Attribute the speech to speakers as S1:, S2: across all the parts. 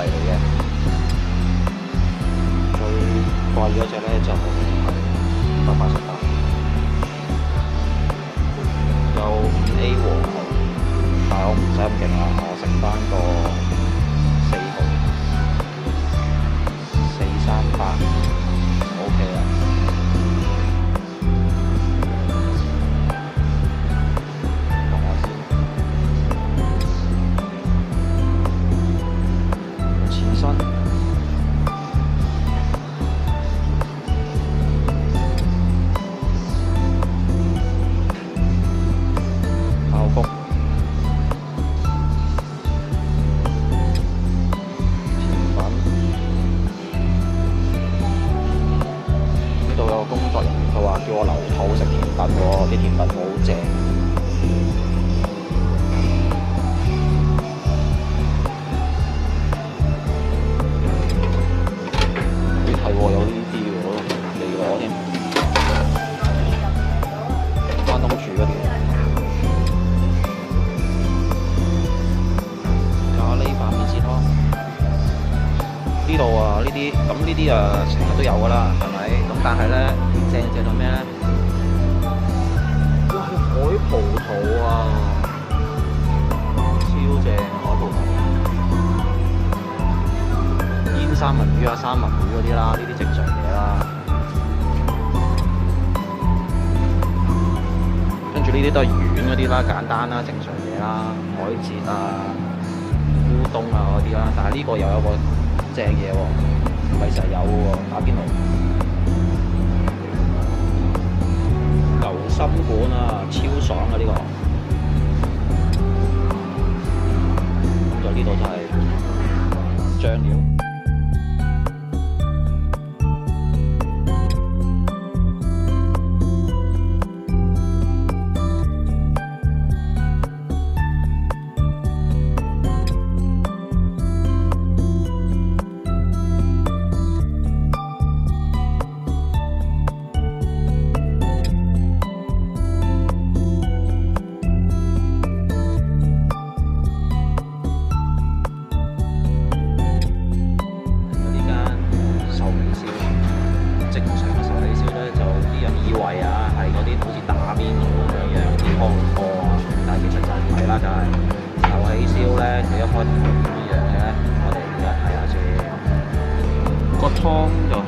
S1: 嚟嘅。最貴嗰隻咧就係288，有5A 和號，但係我唔使咁勁啦，我食翻個4號438 OK 啦。叫我留肚食甜品喎，啲甜品好正。咦係喎，有呢啲喎，嚟攞添。關東煮嗰啲。咖喱白麵豉湯。呢度啊，呢啲啊，成日都有㗎啦，係咪？咁但係咧，正到咩咧？哇，海葡萄啊，超正海葡萄！煙三文魚啊，三文魚嗰啲啦，呢啲正常嘢啦。跟住呢啲都係軟嗰啲啦，簡單啦，正常嘢啦，海蜇啊、烏冬啊嗰啲啦。但係呢個又有個正嘢喎，唔係成日有喎，打邊爐。流心管啊，超爽啊呢個。咁就呢度就係醬料。個湯就係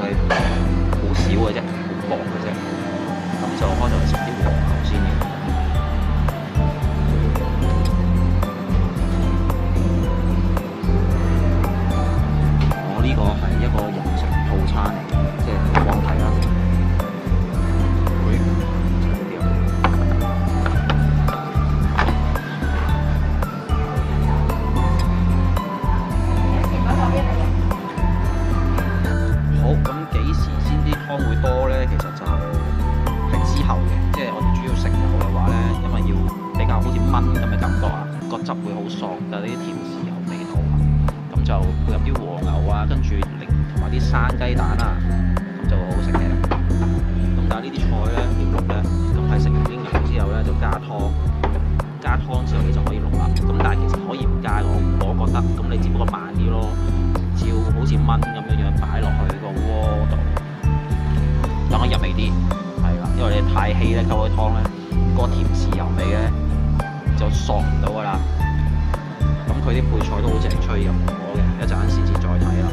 S1: 好少嘅啫，好薄嘅啫。咁就開頭食啲黃牛先嘅。我呢個係一個人情套餐嚟嘅，即係光睇啦。炆咁嘅感覺啊，個汁會好爽，有啲甜豉油味道啊，咁就配合啲和牛啊，跟住同埋啲生雞蛋啊，咁就會好食嘅。咁但係呢啲菜咧，要淥咧，咁係食完啲牛之後咧就加湯，加湯之後你就可以淥啦。咁但係其實可以唔加，我覺得，咁你只不過慢啲咯，照好似炆咁樣擺落去個鍋度，等佢入味啲，係啦，因為你太稀咧，溝個湯咧，個甜豉油味咧就索唔到噶啦。咁佢啲配菜都好正，吹入火嘅，一陣間先至再睇啦。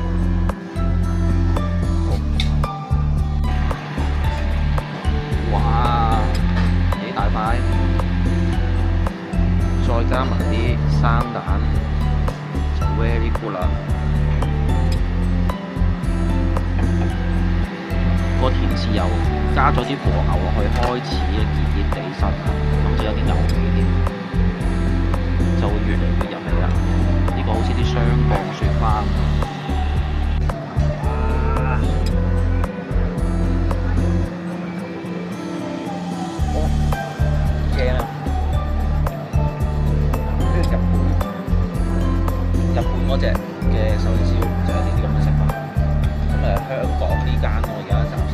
S1: 哇，幾大塊，再加埋啲生蛋，就 very good 啦。個甜豉油加咗啲和牛落去，開始熱熱地身，咁就有啲牛味添。就會越嚟越入味啦！呢個好似啲雙鋼雪花咁。哦，正啊！跟住日本嗰隻嘅壽司燒就係呢啲咁嘅食法。咁香港呢間我而家暫時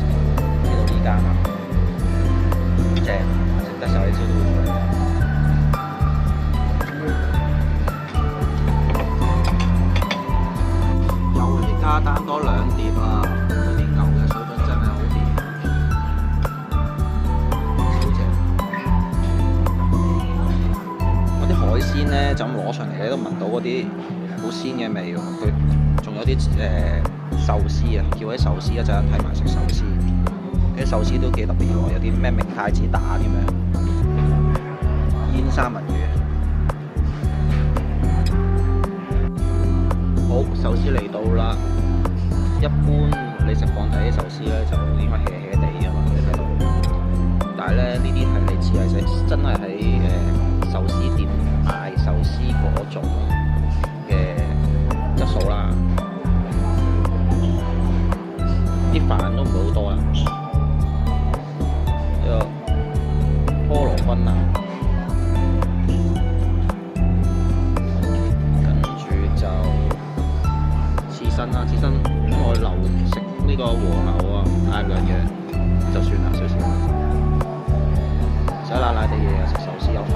S1: 知道呢間啊，正，食得壽司燒都會出嚟。鮮咧就咁攞上嚟，你都聞到嗰啲好鮮嘅味喎。佢仲有啲壽司啊，叫啲壽司一陣睇埋食壽司，啲壽司都幾特別喎，有啲咩明太子蛋咁樣，煙三文魚。好，壽司嚟到啦。一般你食放題啲壽司咧就應該 hea hea 地㗎嘛，你睇到。但係咧呢啲係你似係食真係喺壽司店賣壽司嗰種嘅質素啦。啲飯都唔會好多啊。呢個菠蘿軍啊，跟住就刺身啦，刺身我留食呢個和牛啊，嗌兩樣就算啦，少少。洗辣辣啲嘢啊，食壽司有飯。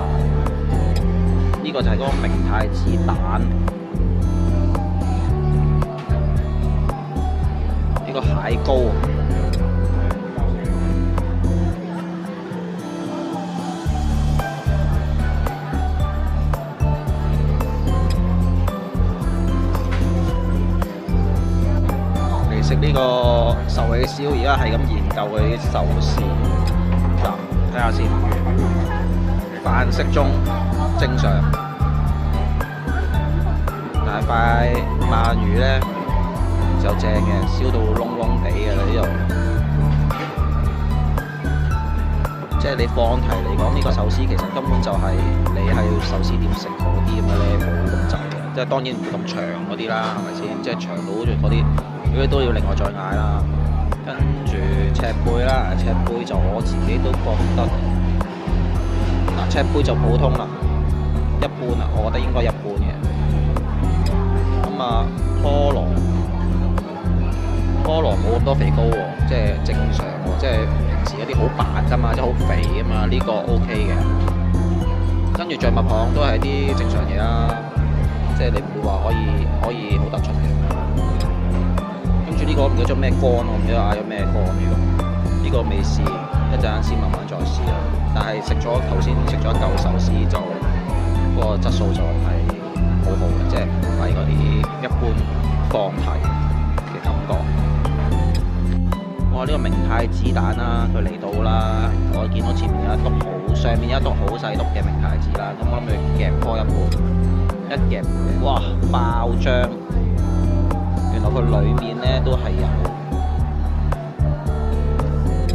S1: 呢個就係嗰個明太子蛋，呢個蟹膏。食呢個壽喜燒，而家係咁研究佢啲壽司。嗱，睇下先，飯色中正常，但係塊鰻魚咧就正嘅，燒到燶燶地嘅啦呢度。即係你放題嚟講，呢個壽司其實根本就係你喺壽司店食嗰啲咁嘅咧，冇咁滯嘅。即係當然唔會咁長嗰啲啦，係咪先？即係長到好似嗰啲。嗰啲都要另外再嗌啦，跟住赤貝啦，赤貝就我自己都覺得，嗱赤貝就普通啦，一般啦，我覺得應該一般嘅。咁啊，菠蘿冇咁多肥膏喎，即係正常喎，即係平時嗰啲好白㗎嘛，即係好肥㗎嘛，呢個 OK 嘅。跟住象拔蚌都係啲正常嘢啦，即係你唔會話可以好突出嘅。呢個唔記得咗咩乾，我唔記得嗌咗咩乾呢個未試，一陣間先慢慢再試啦。但係頭先食咗一嚿壽司就個質素就係好好嘅，即係唔係嗰啲一般放題嘅感覺。哇！呢個明太子蛋啦，佢嚟到啦，我見到前面有一篤上面有一篤好細篤嘅明太子啦，咁我諗住夾開一夾，哇！爆漿！原來佢裡面咧都係有，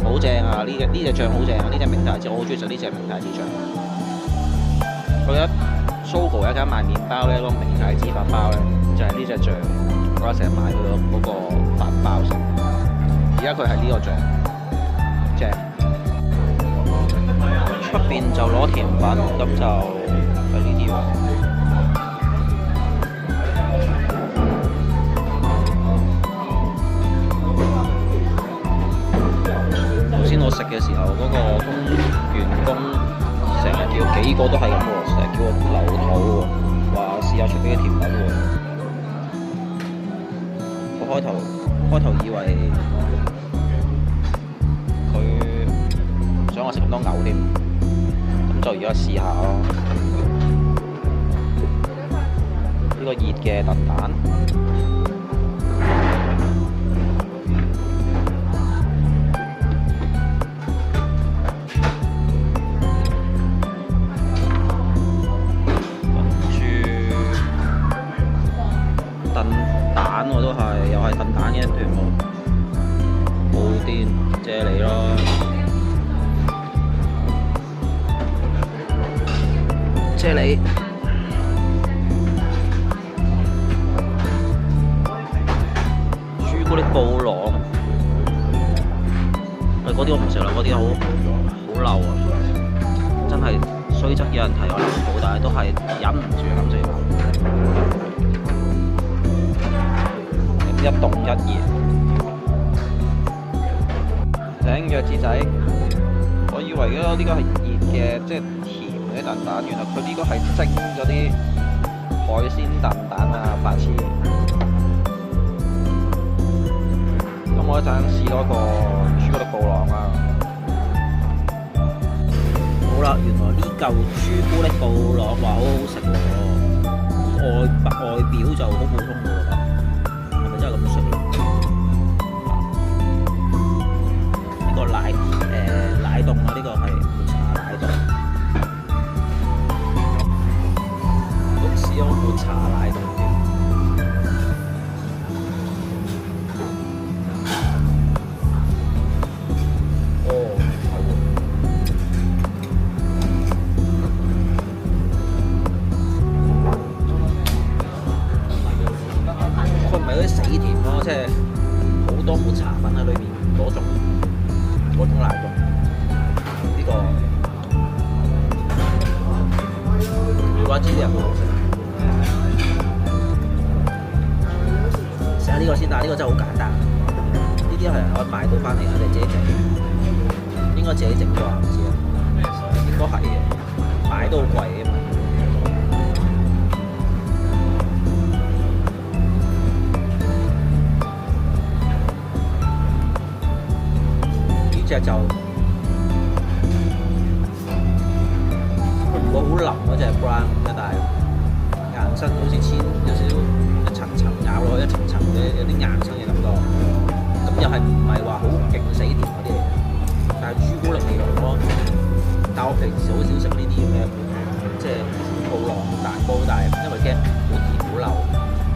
S1: 好正啊！呢隻醬好正啊！呢隻明太子我好中意食呢隻明太子醬。佢一Sogo有一間賣麵包咧，嗰個明太子法包咧就係呢隻醬，我成日買佢嗰個法包食。而家佢係呢個醬，正。出邊就攞甜品，咁就係呢啲喎。我食嘅時候，嗰個員工成日叫幾個都係咁喎，成日叫我留肚喎，話試下出呢啲甜品喎。我開頭以為佢想我食咁多牛添，咁就而家試下咯。呢個熱嘅燉蛋。都係又係燉蛋嘅一段喎，布甸啫喱咯，啫喱，朱古力布朗，喂嗰啲我唔食啦，嗰啲好漏啊，真係雖則有人提我好，但係都係忍唔住咁食。一凍一熱，整藥子仔。我以為呢個係熱嘅，即係甜嘅燉蛋，原來佢呢個係蒸嗰啲海鮮燉蛋啊，白痴！咁我一陣試多個朱古力布朗啦。好好啦，原來呢嚿朱古力布朗話好好食喎，外表就好普通喎，係咪真係咁食咧？呢個奶凍啊，呢個係抹茶奶凍，都使用抹茶奶凍嘅。死甜咯，即係好多抹茶粉喺裏邊嗰種奶凍，呢個如果知啲人好食，試下呢個先，但係呢個真係好簡單，呢啲係可以買到翻嚟啊，你自己整，應該自己整啩，唔知啊，應該係嘅，買都好貴嘅嘛。隻就佢唔會好腍嗰隻 brown 嘅，但係硬身好似有少少一層層咬落去，一層層嘅有啲硬身嘅感覺。咁又係唔係話好勁死甜嗰啲嚟嘅？但係朱古力味濃咯。但係我平時好少食呢啲咁嘅，即係布朗蛋糕，但係因為驚好甜好流，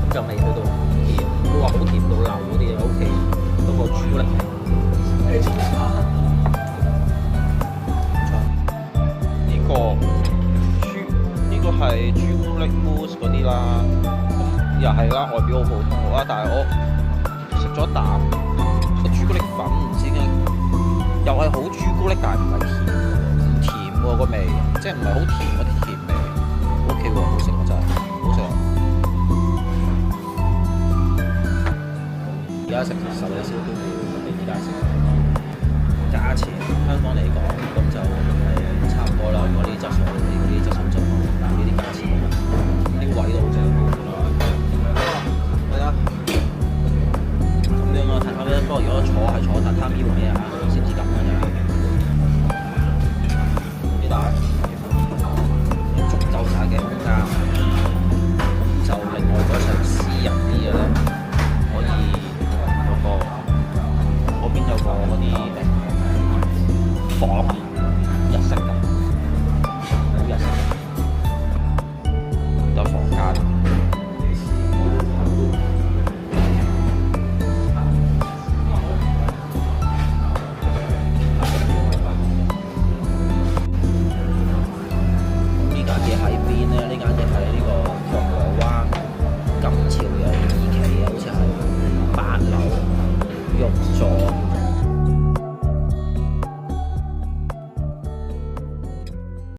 S1: 咁就未去到甜，會話好甜到流嗰啲嘢 OK。不過朱古力味。呢個係朱古力 mousse 嗰啲啦，咁又係啦，外表好普通好啦，但係我食咗一啖個朱古力粉，唔知點解又係好朱古力，但係唔係甜，唔甜喎個味，即係唔係好甜嗰啲甜味 ，OK 喎，好食喎真係，好食啊！而家食壽喜燒都會比而家食。價錢香港嚟講，咁就係差唔多啦。嗰啲質素，嗰啲質素就呢啲價錢，啲位都好正。係啊，咁樣啊，榻榻米不過如果坐榻榻米位啊，先至咁嘅啫。呢度有足夠晒嘅空間，咁就另外嗰層私人啲嘅咧，可以嗰邊有個嗰啲。房